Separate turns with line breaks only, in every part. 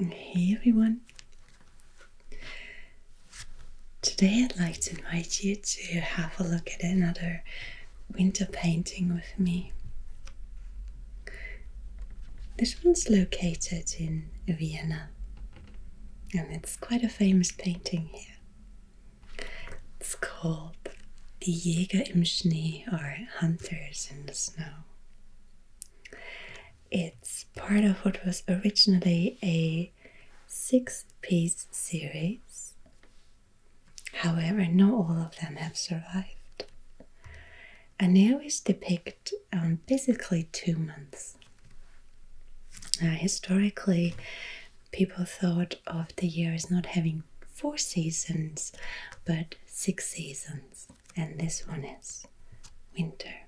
Hey everyone! Today I'd like to invite you to have a look at another winter painting with me. This one's located in Vienna, and it's quite a famous painting here. It's called Die Jäger im Schnee, or Hunters in the Snow. It's part of what was originally a 6-piece series. However, not all of them have survived. And they always depict basically 2 months. Historically, people thought of the year as not having 4 seasons, but 6 seasons. And this one is winter.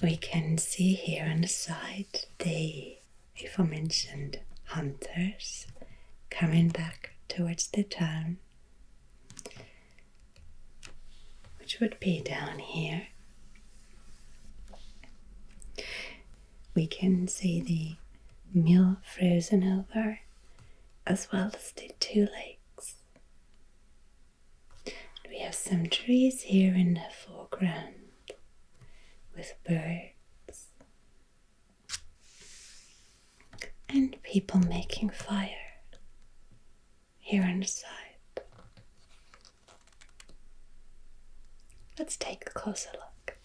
We can see here on the side the aforementioned hunters coming back towards the town, which would be down here. We can see the mill frozen over, as well as the 2 lakes. We have some trees here in the foreground with birds and people making fire here on the side. Let's take a closer look.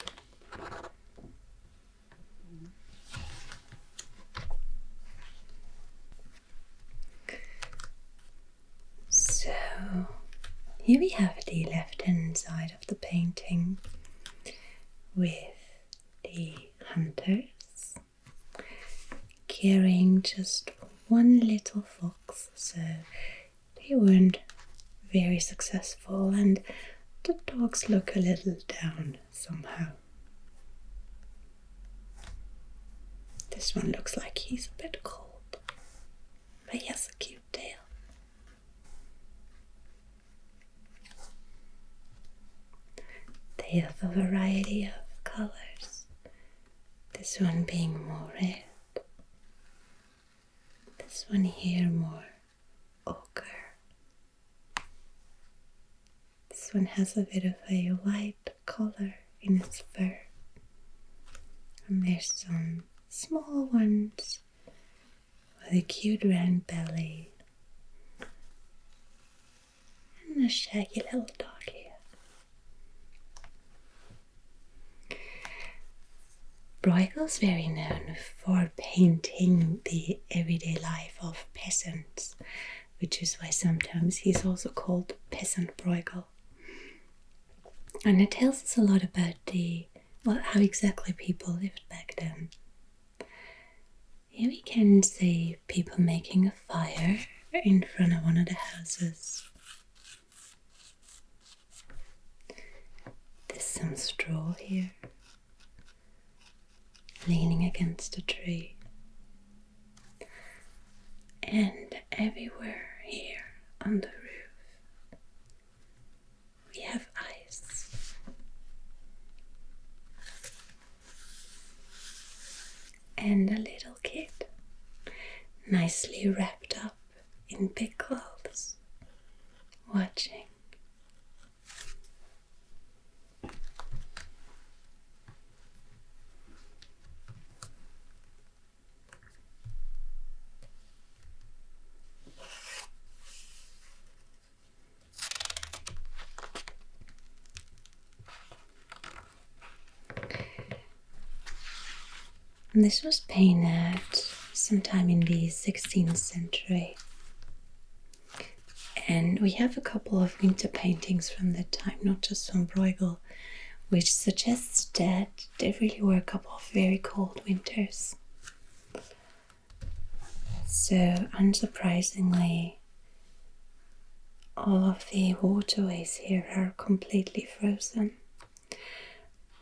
So here we have the left-hand side of the painting with the hunters carrying just one little fox, so they weren't very successful, and the dogs look a little down somehow. This one looks like he's a bit cold, but he has a cute tail. They have a variety of colors, this one being more red, this one here more ochre, this one has a bit of a white color in its fur, and there's some small ones with a cute round belly and a shaggy little dog here. Bruegel's very known for painting the everyday life of peasants, which is why sometimes he's also called Peasant Bruegel. And it tells us a lot about how exactly people lived back then. Here we can see people making a fire in front of one of the houses. There's some straw here, leaning against a tree. And everywhere here on the roof we have ice. And a little kid, nicely wrapped up in big clothes, watching. And this was painted sometime in the 16th century. And we have a couple of winter paintings from that time, not just from Bruegel, which suggests that there really were a couple of very cold winters. So, unsurprisingly, all of the waterways here are completely frozen.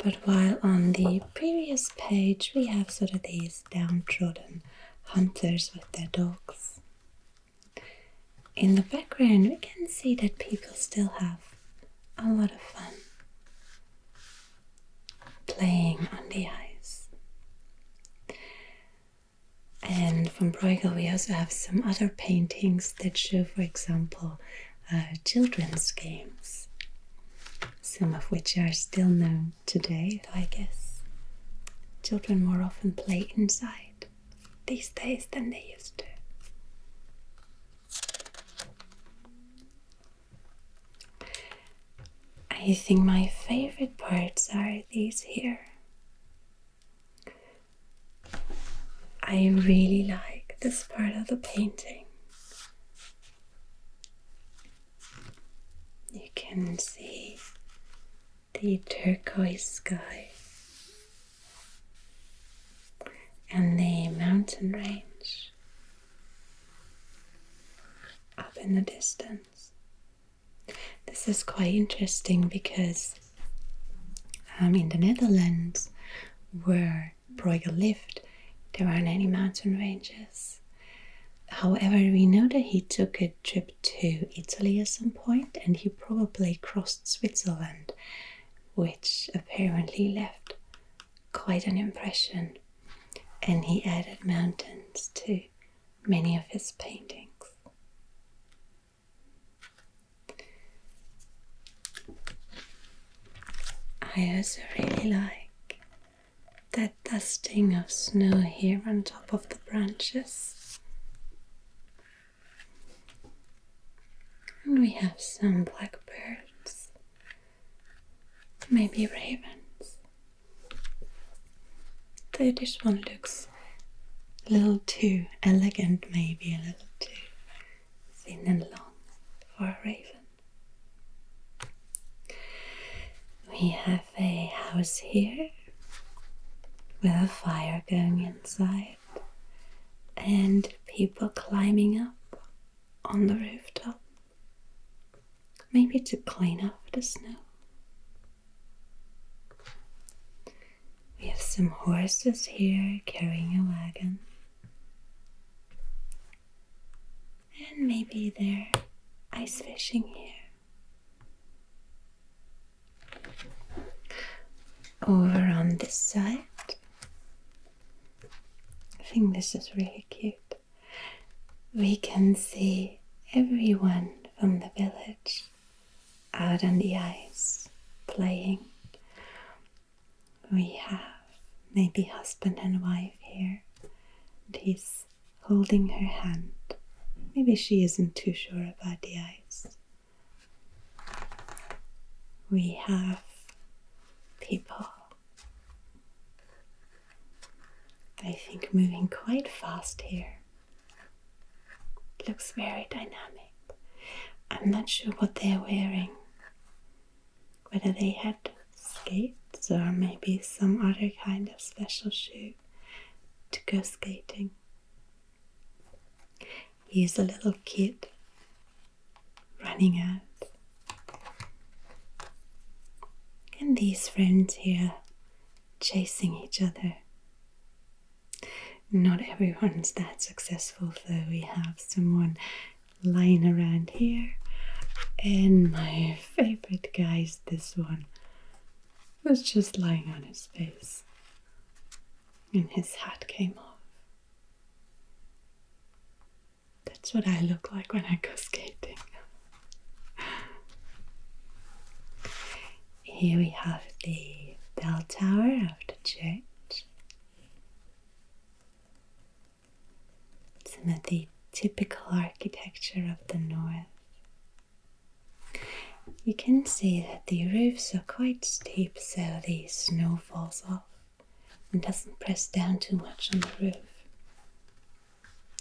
But while on the previous page we have sort of these downtrodden hunters with their dogs, in the background we can see that people still have a lot of fun playing on the ice. And from Bruegel, we also have some other paintings that show, for example, children's games, some of which are still known today. I guess children more often play inside these days than they used to. I think my favorite parts are these here. I really like this part of the painting. You can see the turquoise sky and the mountain range up in the distance. This is quite interesting because in the Netherlands, where Bruegel lived, there aren't any mountain ranges. However, we know that he took a trip to Italy at some point, and he probably crossed Switzerland, which apparently left quite an impression, and he added mountains to many of his paintings. I also really like that dusting of snow here on top of the branches. And we have some blackbirds, maybe ravens. Though this one looks a little too elegant, maybe a little too thin and long for a raven. We have a house here with a fire going inside and people climbing up on the rooftop, maybe to clean up the snow. We have some horses here carrying a wagon, and maybe they're ice fishing here. Over on this side, I think this is really cute. We can see everyone from the village out on the ice playing. We have maybe husband and wife here, and he's holding her hand. Maybe she isn't too sure about the ice. We have people, I think, moving quite fast here. It looks very dynamic. I'm not sure what they're wearing, whether they had skates or maybe some other kind of special shoe to go skating. Here's a little kid running out. And these friends here chasing each other. Not everyone's that successful, though. We have someone lying around here. And my favorite guy is this one, who's just lying on his face. And his hat came off. That's what I look like when I go skating. Here we have the bell tower of the church. Some of the typical architecture of the north. You can see that the roofs are quite steep, so the snow falls off and doesn't press down too much on the roof,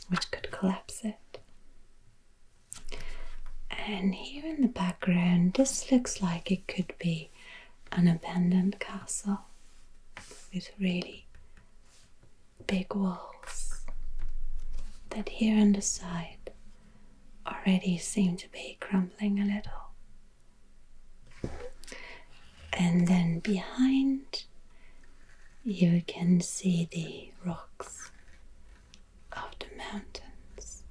which could collapse it. And here in the background, this looks like it could be an abandoned castle with really big walls that here on the side already seem to be crumbling a little. And then behind you can see the rocks of the mountains.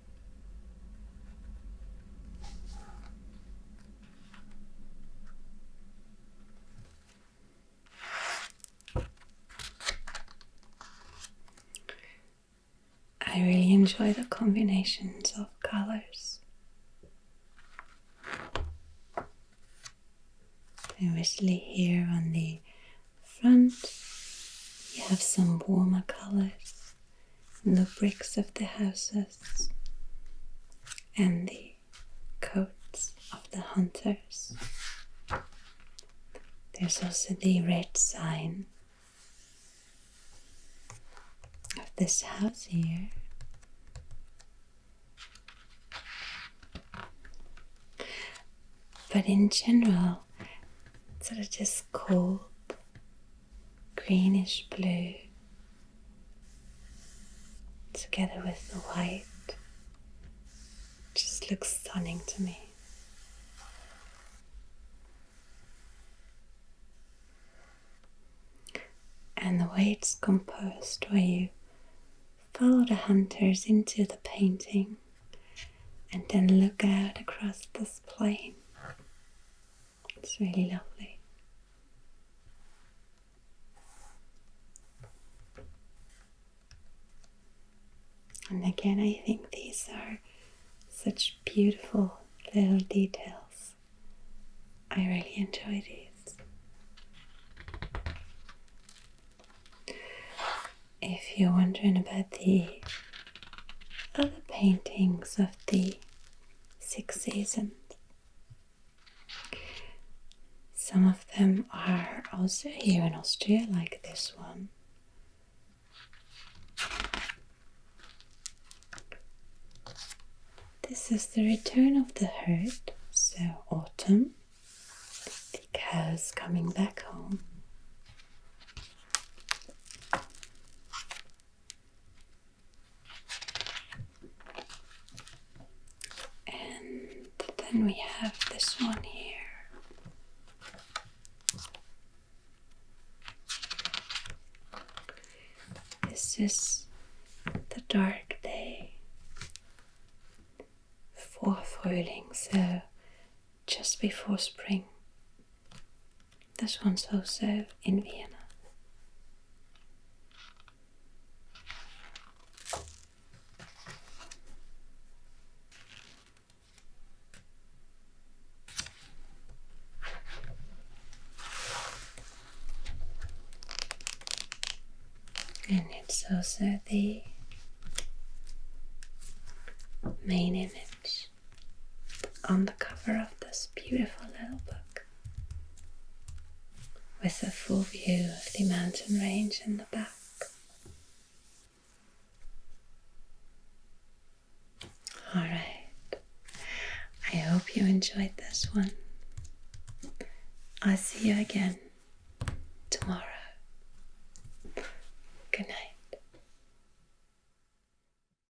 I really enjoy the combinations of colors. Obviously here on the front you have some warmer colors in the bricks of the houses and the coats of the hunters. There's also the red sign of this house here. But in general, it's sort of just cold, greenish blue, together with the white. Just looks stunning to me. And the way it's composed, where you follow the hunters into the painting and then look out across this plain. It's really lovely. And again, I think these are such beautiful little details. I really enjoy these. If you're wondering about the other paintings of the 6 seasons, some of them are also here in Austria, like this one. This is the return of the herd, so autumn, the cows coming back home. And then we have this one here. This is the dark day. Vorfrühling, so just before spring. This one's also in Vienna. And it's also the main image on the cover of this beautiful little book, with a full view of the mountain range in the back. Alright, I hope you enjoyed this one. I'll see you again tomorrow. Good night.